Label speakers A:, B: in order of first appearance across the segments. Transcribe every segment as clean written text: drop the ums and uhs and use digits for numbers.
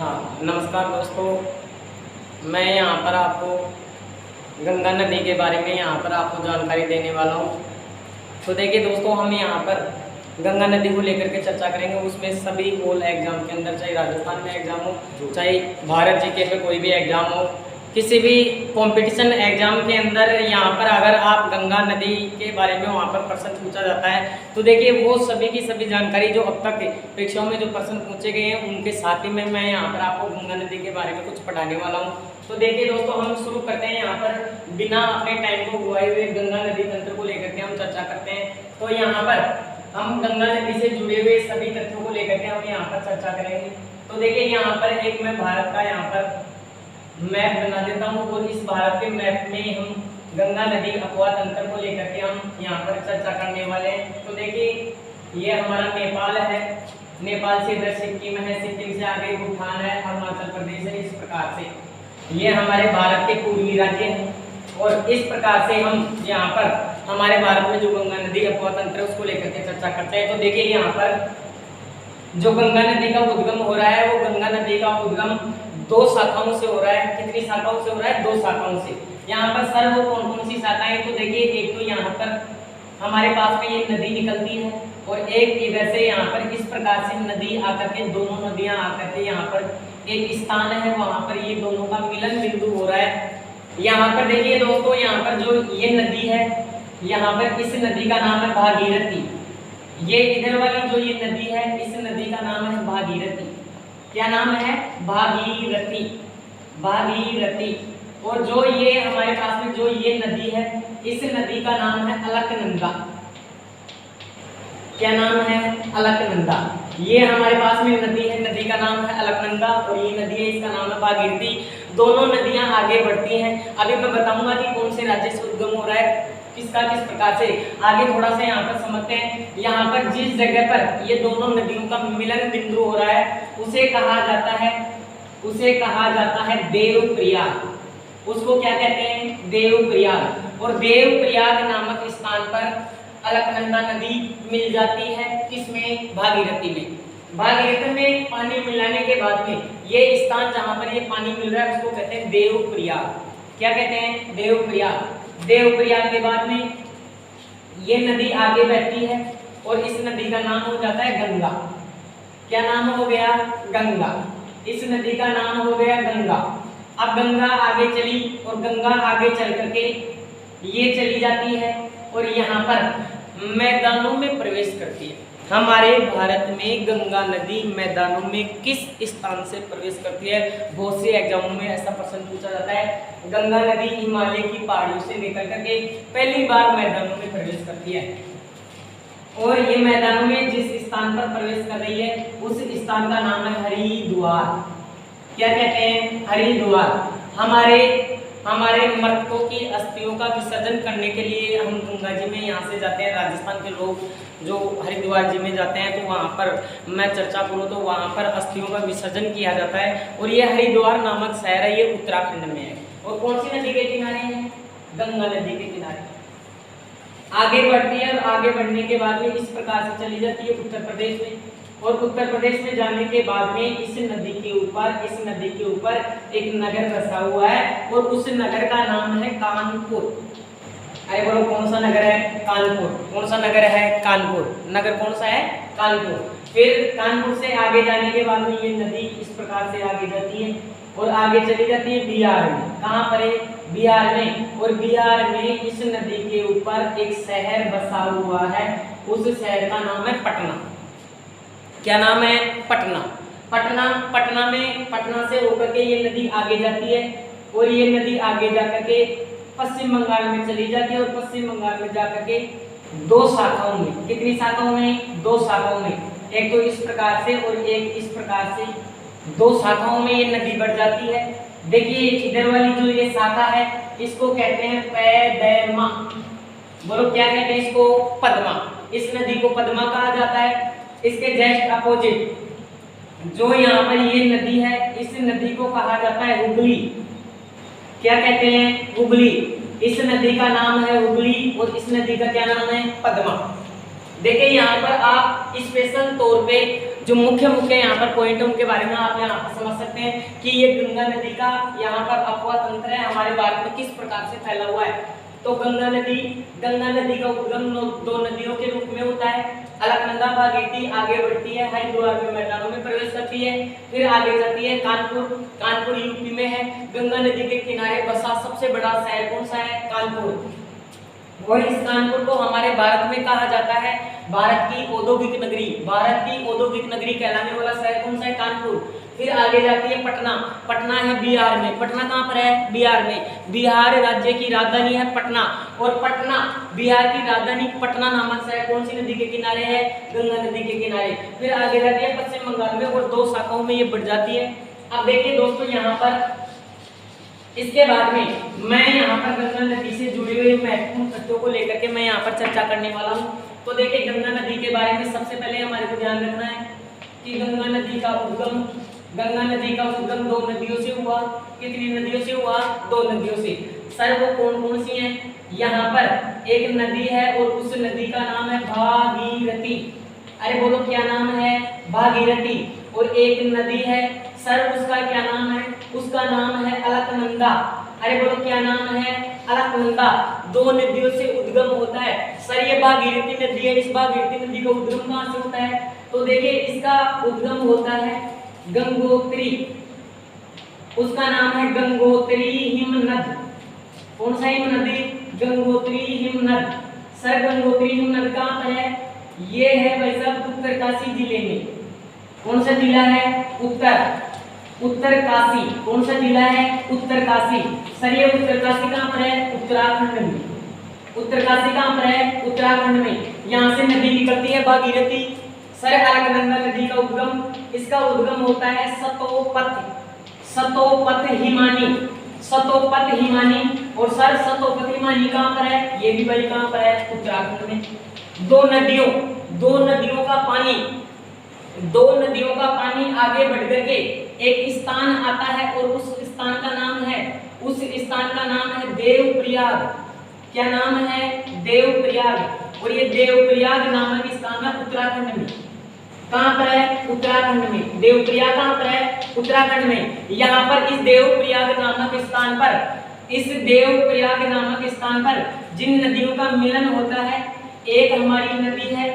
A: हाँ, नमस्कार दोस्तों। मैं यहाँ पर आपको गंगा नदी के बारे में यहाँ पर आपको जानकारी देने वाला हूँ। तो देखिए दोस्तों, हम यहाँ पर गंगा नदी को लेकर के चर्चा करेंगे। उसमें सभी बोल एग्जाम के अंदर, चाहे राजस्थान में एग्जाम हो, चाहे भारत जीके पे कोई भी एग्जाम हो, किसी भी कंपटीशन एग्जाम के अंदर यहाँ पर अगर आप गंगा नदी के बारे में वहाँ पर प्रश्न पूछा जाता है तो देखिए वो सभी की सभी जानकारी जो अब तक परीक्षाओं में जो प्रश्न पूछे गए हैं उनके साथ ही में मैं यहाँ पर आपको गंगा नदी के बारे में कुछ पढ़ाने वाला हूँ। तो देखिए दोस्तों, हम शुरू करते हैं यहाँ पर बिना अपने टाइम को गवाए हुए गंगा नदी तंत्र को लेकर के हम चर्चा करते हैं। तो यहाँ पर हम गंगा नदी से जुड़े हुए सभी तथ्यों को लेकर के हम यहाँ पर चर्चा करेंगे। तो देखिए यहाँ पर एक मैं भारत का यहाँ पर मैप बना देता हूँ और इस भारत के मैप में हम गंगा नदी अपवाद तंत्र को लेकर के हम यहाँ पर चर्चा करने वाले हैं। तो देखिए ये हमारा नेपाल है, नेपाल से इधर सिक्किम है, सिक्किम से आगे भूटान है, अरुणाचल प्रदेश है। इस प्रकार से ये हमारे भारत के पूर्वी राज्य हैं और इस प्रकार से हम यहाँ पर हमारे भारत में जो गंगा नदी अपवाद तंत्र उसको लेकर के चर्चा करते हैं। तो देखिए यहाँ पर जो गंगा नदी का उद्गम हो रहा है वो गंगा नदी का उद्गम दो शाखाओं से हो रहा है। कितनी शाखाओं से हो रहा है? दो शाखाओं से। यहाँ पर सर वो कौन कौन सी शाखाएं? तो देखिए एक तो यहाँ पर हमारे पास में ये नदी निकलती है और एक इधर से यहाँ पर इस प्रकार से नदी आकर के, दोनों नदियाँ आकर के यहाँ पर एक स्थान है, वहाँ पर ये दोनों का मिलन बिंदु हो रहा है। यहाँ पर देखिए दोस्तों, यहाँ पर जो ये नदी है, यहाँ पर इस नदी का नाम है भागीरथी। ये इधर वाली जो ये नदी है, इस नदी का नाम है भागीरथी। क्या नाम है? भागीरथी, भागीरथी। और जो ये हमारे पास में जो ये नदी है, इस नदी का नाम है अलकनंदा। क्या नाम है? अलकनंदा। ये हमारे पास में नदी है, नदी का नाम है अलकनंदा और ये नदी है, इसका नाम है भागीरथी। दोनों नदियां आगे बढ़ती हैं। अभी मैं बताऊंगा कि कौन से राज्य से उद्गम हो रहा है, किसका किस प्रकार से। आगे थोड़ा सा यहाँ पर समझते हैं। यहाँ पर जिस जगह पर ये दोनों नदियों का मिलन बिंदु हो रहा है उसे कहा जाता है, उसे कहा जाता है देवप्रयाग। उसको क्या कहते हैं? देवप्रयाग। और देवप्रयाग नामक स्थान पर अलकनंदा नदी मिल जाती है। किसमें? भागीरथी में। भागीरथी में पानी मिलाने के बाद में ये स्थान जहाँ पर ये पानी मिल रहा है उसको कहते हैं देवप्रयाग। क्या कहते हैं? देवप्रयाग। देवप्रयाग के बाद में ये नदी आगे बहती है और इस नदी का नाम हो जाता है गंगा। क्या नाम हो गया? गंगा। इस नदी का नाम हो गया गंगा। अब गंगा आगे चली और गंगा आगे चल करके ये चली जाती है और यहाँ पर मैदानों में प्रवेश करती है। हमारे भारत में गंगा नदी मैदानों में किस स्थान से प्रवेश करती है? बहुत से एग्जामों में ऐसा प्रश्न पूछा जाता है। गंगा नदी हिमालय की पहाड़ियों से निकल करके पहली बार मैदानों में प्रवेश करती है और ये मैदानों में जिस स्थान पर प्रवेश कर रही है उस स्थान का नाम है हरिद्वार। क्या कहते हैं? हरिद्वार। हमारे मृतकों की अस्थियों का विसर्जन करने के लिए हम गंगा जी में यहाँ से जाते हैं। राजस्थान के लोग जो हरिद्वार जी में जाते हैं तो वहाँ पर मैं चर्चा करूँ तो वहाँ पर अस्थियों का विसर्जन किया जाता है। और ये हरिद्वार नामक शहर है, ये उत्तराखंड में है। और कौन सी नदी के किनारे है? गंगा नदी के किनारे। आगे बढ़ती है और आगे बढ़ने के बाद में इस प्रकार से चली जाती है उत्तर प्रदेश में। और उत्तर प्रदेश में जाने के बाद में इस नदी के ऊपर एक नगर बसा हुआ है और उस नगर का नाम है कानपुर। अरे बोलो, कौन सा नगर है? कानपुर। कौन सा नगर है? कानपुर। नगर कौन सा है? कानपुर। फिर कानपुर से आगे जाने के बाद में ये नदी इस प्रकार से आगे जाती है और आगे चली जाती है बिहार में। कहाँ पर है? बिहार में। और बिहार में इस नदी के ऊपर एक शहर बसा हुआ है, उस शहर का नाम है पटना। क्या नाम है? पटना। पटना से होकर के ये नदी आगे जाती है और ये नदी आगे जाकर के पश्चिम बंगाल में चली जाती है और पश्चिम बंगाल में जाकर के दो शाखाओं में, कितनी शाखाओं में? दो शाखाओं में। एक तो इस प्रकार से और एक इस प्रकार से, दो शाखाओं में ये नदी बढ़ जाती है। देखिए इधर वाली जो ये शाखा है इसको कहते हैं पैदमा। बोलो क्या कहते हैं इसको? पद्मा। इस नदी को पद्मा कहा जाता है। इसके जस्ट अपोजिट जो यहाँ पर ये नदी है, इस नदी को कहा जाता है हुगली। क्या कहते हैं? हुगली। इस नदी का नाम है हुगली और इस नदी का क्या नाम है? पद्मा। देखिए यहाँ पर आप स्पेशल तौर पे जो मुख्य मुख्य यहाँ पर पॉइंट है उनके बारे में आप यहाँ पर समझ सकते हैं कि ये गंगा नदी का यहाँ पर अफवाह तंत्र है हमारे भारत में किस प्रकार से फैला हुआ है। तो गंगा नदी का उद्गम दो नदियों के रूप में होता है। अलकनंदा भागीरथी आगे बढ़ती है, हरिद्वार में मैदानों में प्रवेश करती है, फिर आगे जाती है कानपुर यूपी में है। गंगा नदी के किनारे बसा सबसे बड़ा शहर कौन सा है? कानपुर। और इस कानपुर को हमारे भारत में कहा जाता है भारत की औद्योगिक नगरी कहलाने वाला शहर कौन सा है? कानपुर। फिर आगे जाती है पटना है बिहार में। पटना कहाँ पर है? बिहार में। बिहार राज्य की राजधानी है पटना, और पटना बिहार की राजधानी पटना नामक शहर कौन सी नदी के किनारे है? गंगा नदी के किनारे। फिर आगे जाती है पश्चिम बंगाल में, और 2 शाखाओं में ये बढ़ जाती है। अब देखिए दोस्तों, यहाँ पर इसके बाद में मैं यहाँ पर गंगा नदी से जुड़ी हुई महत्वपूर्ण तथ्यों को लेकर के मैं यहाँ पर चर्चा करने वाला हूँ। तो देखिए गंगा नदी के बारे में सबसे पहले हमारे को ध्यान रखना है कि गंगा नदी का उद्गम 2 नदियों से हुआ। कितनी नदियों से हुआ? 2 नदियों से। सर वो कौन कौन सी हैं? यहाँ पर एक नदी है और उस नदी का नाम है भागीरथी। अरे बोलो क्या नाम है? भागीरथी। और एक नदी है सर, उसका क्या नाम है? उसका नाम है अलकनंदा। अरे बोलो क्या नाम है? अलकनंदा। 2 नदियों से उद्गम होता है। सर ये भागीरथी नदी है, इस भागीरथी नदी का उद्गम कहाँ से होता है? तो देखिए इसका उद्गम होता है गंगोत्री। उसका नाम है गंगोत्री हिमनद। कौन सा हिमनदी? गंगोत्री हिमनद। सर गंगोत्री हिमनद कहाँ पर है? ये है भाई साहब उत्तरकाशी जिले में। कौन सा जिला है? उत्तरकाशी। कौन सा जिला है? उत्तरकाशी। सर ये उत्तरकाशी कहाँ पर है? उत्तराखंड में। उत्तरकाशी कहाँ पर है? उत्तराखंड में। यहाँ से नदी निकलती है भागीरथी। सर अलकनंदा नदी का उद्गम, इसका उद्गम होता है सतोपथ हिमानी। और सर सतोपथ हिमानी कहाँ पर है? ये भी भाई कहाँ पर है? उत्तराखंड में। 2 नदियों का पानी आगे बढ़ करके एक स्थान आता है, और उस स्थान का नाम है देवप्रयाग। क्या नाम है? देवप्रयाग। और ये देवप्रयाग नामक स्थान है उत्तराखंड में। कहाँ पर है? उत्तराखंड में। देवप्रयाग कहाँ पर है? उत्तराखंड में। यहाँ पर इस देवप्रयाग नामक स्थान पर जिन नदियों का मिलन होता है, एक हमारी नदी है,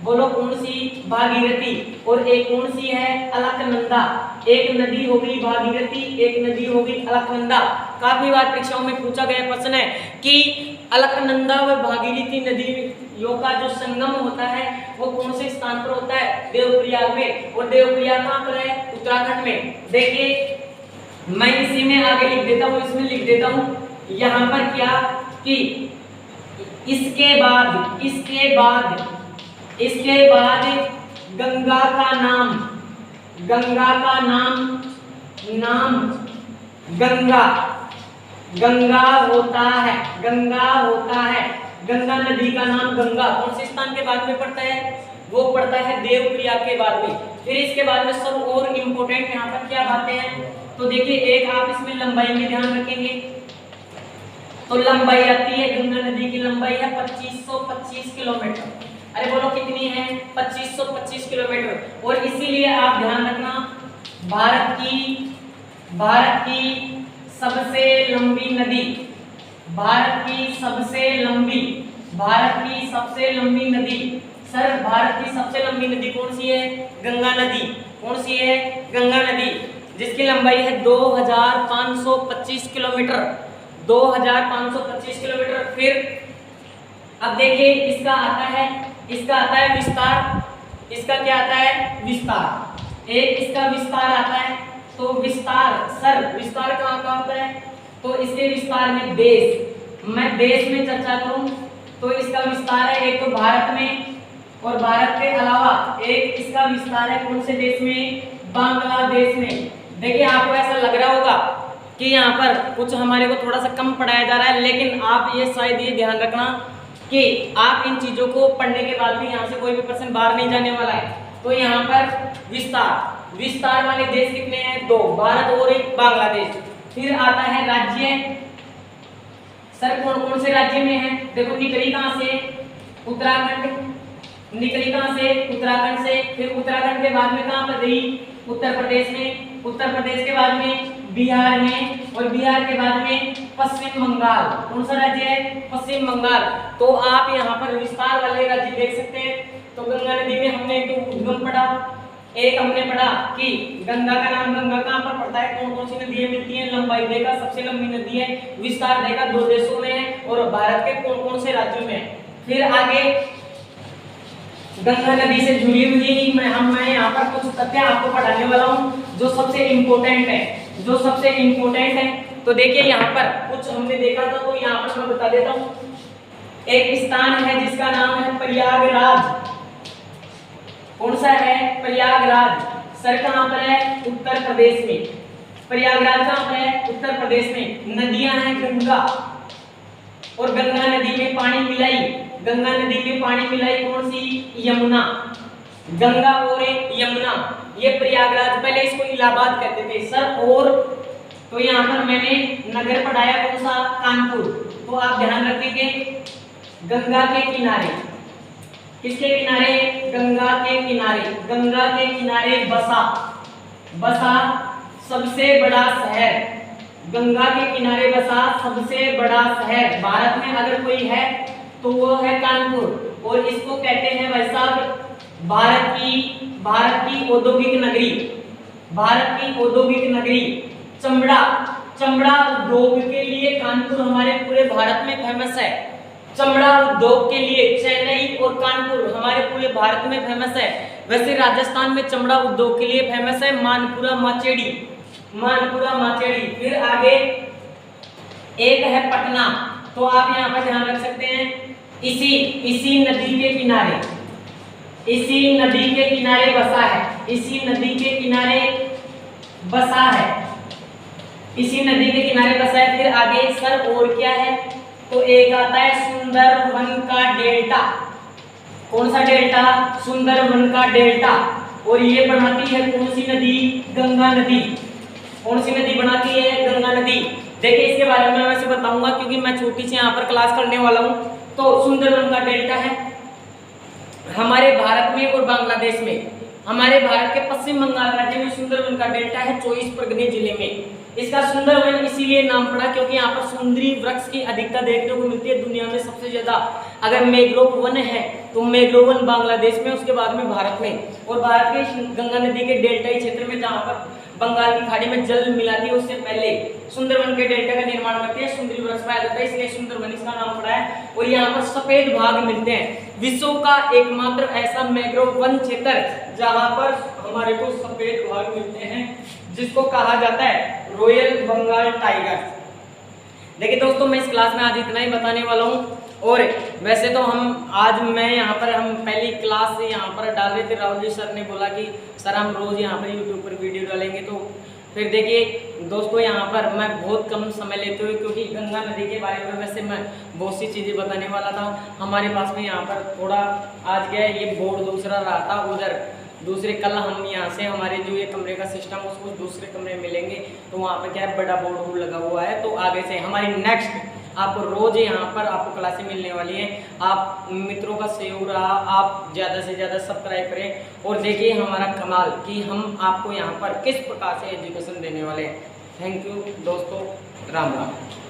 A: बोलो कौन सी? भागीरथी। और एक कौन सी है? अलकनंदा। एक नदी होगी भागीरथी, एक नदी होगी अलकनंदा। काफी बार परीक्षाओं में पूछा गया प्रश्न है कि अलकनंदा व भागीरथी नदियों का जो संगम होता है वो कौन से स्थान पर होता है? देवप्रयाग में। और देवप्रयाग कहाँ पर है? उत्तराखंड में। देखिए मैं इसी में आगे लिख देता हूँ, इसमें लिख देता हूँ यहाँ पर क्या कि इसके बाद गंगा का नाम गंगा होता है। गंगा नदी का नाम गंगा कौन से स्थान के बाद में पड़ता है? वो पड़ता है देवप्रयाग के बाद में। फिर इसके बाद में सब और इम्पोर्टेंट यहाँ पर क्या बातें हैं, तो देखिए एक आप इसमें लंबाई में ध्यान रखेंगे। तो लंबाई आती है, गंगा नदी की लंबाई है 2525 किलोमीटर। अरे बोलो कितनी है? 2525 किलोमीटर। और इसीलिए आप ध्यान रखना, भारत की सबसे लंबी नदी सर, भारत की सबसे लंबी नदी कौन सी है? गंगा नदी। कौन सी है? गंगा नदी, जिसकी लंबाई है 2525 किलोमीटर। 2525 किलोमीटर। फिर अब देखिए इसका आता है विस्तार। इसका क्या आता है? विस्तार। एक इसका विस्तार आता है। तो विस्तार कहाँ पर है? तो इसके विस्तार में मैं देश में चर्चा करूं तो इसका विस्तार है एक तो भारत में, और भारत के अलावा एक इसका विस्तार है कौन से देश में? बांग्लादेश में। देखिए आपको ऐसा लग रहा होगा कि यहाँ पर कुछ हमारे को थोड़ा सा कम पढ़ाया जा रहा है, लेकिन आप ये शायद ये ध्यान रखना कि आप इन चीज़ों को पढ़ने के बाद भी यहाँ से कोई भी पर्सन बाहर नहीं जाने वाला है। तो यहाँ पर विस्तार वाले देश कितने हैं? 2, भारत और एक बांग्लादेश। फिर आता है राज्य। सर कौन कौन से राज्य में है? देखो निकली कहाँ से? उत्तराखंड। निकली कहाँ से? उत्तराखंड से। फिर उत्तराखंड के बाद में कहाँ पर रही? उत्तर प्रदेश में। उत्तर प्रदेश के बाद में बिहार में, और बिहार के बाद में पश्चिम बंगाल। कौन सा राज्य है? पश्चिम बंगाल। तो आप यहाँ पर विस्तार वाले राज्य देख सकते हैं। तो गंगा नदी में हमने तो उद्गम पढ़ा, एक हमने पढ़ा कि गंगा का नाम, गंगा कहाँ पर पड़ता है, कौन कौन सी नदियां मिलती हैं, लंबाई देखा, सबसे लंबी नदी है, विस्तार देखा, 2 देशों में है और भारत के कौन कौन से राज्यों में है। फिर आगे गंगा नदी से जुड़ी हुई मैं यहाँ पर कुछ तथ्य आपको पढ़ाने वाला हूँ जो सबसे इम्पोर्टेंट है, जो सबसे इम्पोर्टेंट है। तो देखिए यहाँ पर कुछ हमने देखा था, तो यहाँ पर मैं बता देता हूँ। एक स्थान है जिसका नाम है प्रयागराज। कौन सा है? प्रयागराज। सर कहाँ पर है? उत्तर प्रदेश में। प्रयागराज कहाँ पर है? उत्तर प्रदेश में। नदियां हैं गंगा, और गंगा नदी में पानी मिलाई, गंगा नदी में पानी मिलाई कौन सी? यमुना। गंगा और यमुना, ये प्रयागराज, पहले इसको इलाहाबाद कहते थे सर। और तो यहाँ पर मैंने नगर पढ़ाया कौन सा? कानपुर। तो आप ध्यान रखेंगे गंगा के किनारे, किसके किनारे? गंगा के किनारे। गंगा के किनारे बसा, बसा सबसे बड़ा शहर। गंगा के किनारे बसा सबसे बड़ा शहर भारत में अगर कोई है तो वो है कानपुर, और इसको कहते हैं भाई साहब भारत की औद्योगिक नगरी, भारत की औद्योगिक नगरी। चमड़ा, चमड़ा उद्योग के लिए कानपुर हमारे पूरे भारत में फेमस है। चमड़ा उद्योग के लिए चेन्नई और कानपुर हमारे पूरे भारत में फेमस है। वैसे राजस्थान में चमड़ा उद्योग के लिए फेमस है मानपुरा माचेड़ी, मानपुरा माचेड़ी। फिर आगे एक है पटना। तो आप यहाँ पर ध्यान रख सकते हैं, इसी नदी के किनारे, इसी नदी के किनारे बसा है, इसी नदी के किनारे बसा है, इसी नदी के किनारे बसा है। फिर आगे सर और क्या है? तो एक आता है सुंदरवन का डेल्टा। कौन सा डेल्टा? सुंदरवन का डेल्टा। और ये बनाती है कौन सी नदी? गंगा नदी। कौन सी नदी बनाती है? गंगा नदी। देखिए इसके बारे में मैं वैसे बताऊंगा क्योंकि मैं छोटी सी यहाँ पर क्लास करने वाला हूँ। तो सुंदरवन का डेल्टा है हमारे भारत में और बांग्लादेश में। हमारे भारत के पश्चिम बंगाल राज्य में सुंदरवन का डेल्टा है 24 परगने जिले में। इसका सुंदरवन इसीलिए नाम पड़ा क्योंकि यहाँ पर सुंदरी वृक्ष की अधिकता देखने को मिलती है। दुनिया में सबसे ज्यादा अगर मैंग्रोव वन है तो मैंग्रोव वन बांग्लादेश में, उसके बाद में भारत में। और भारत के गंगा नदी के डेल्टाई क्षेत्र में जहाँ पर बंगाल की खाड़ी में जल मिलाती है उससे पहले सुंदरवन के डेल्टा का निर्माण करती है, सुंदरी वृक्ष पाया जाता है, इसलिए सुंदरवन इसका नाम पड़ा है। और यहाँ पर सफेद भाग मिलते हैं। विश्व का एकमात्र ऐसा मैंग्रोव वन क्षेत्र जहाँ पर हमारे को सफेद भाग मिलते हैं जिसको कहा जाता है रॉयल बंगाल टाइगर। देखिए दोस्तों मैं इस क्लास में आज इतना ही बताने वाला हूँ। और वैसे तो हम पहली क्लास से यहाँ पर डाल रहे थे। राहुल जी सर ने बोला कि सर हम रोज़ यहाँ पर यूट्यूब पर वीडियो डालेंगे। तो फिर देखिए दोस्तों यहाँ पर मैं बहुत कम समय लेते हुए, क्योंकि गंगा नदी के बारे में वैसे मैं बहुत सी चीज़ें बताने वाला था। हमारे पास में यहाँ पर थोड़ा आज क्या है, ये बोर्ड दूसरा रहा था, उधर दूसरे कल हम यहाँ से हमारे जो ये कमरे का सिस्टम उसको दूसरे कमरे में मिलेंगे। तो वहाँ पर क्या है, बड़ा बोर्ड लगा हुआ है। तो आगे से हमारी नेक्स्ट आपको रोज़ यहाँ पर आपको क्लासें मिलने वाली हैं। आप मित्रों का सहयोग रहा, आप ज़्यादा से ज़्यादा सब्सक्राइब करें और देखिए हमारा कमाल कि हम आपको यहाँ पर किस प्रकार से एजुकेशन देने वाले हैं। थैंक यू दोस्तों, राम राम।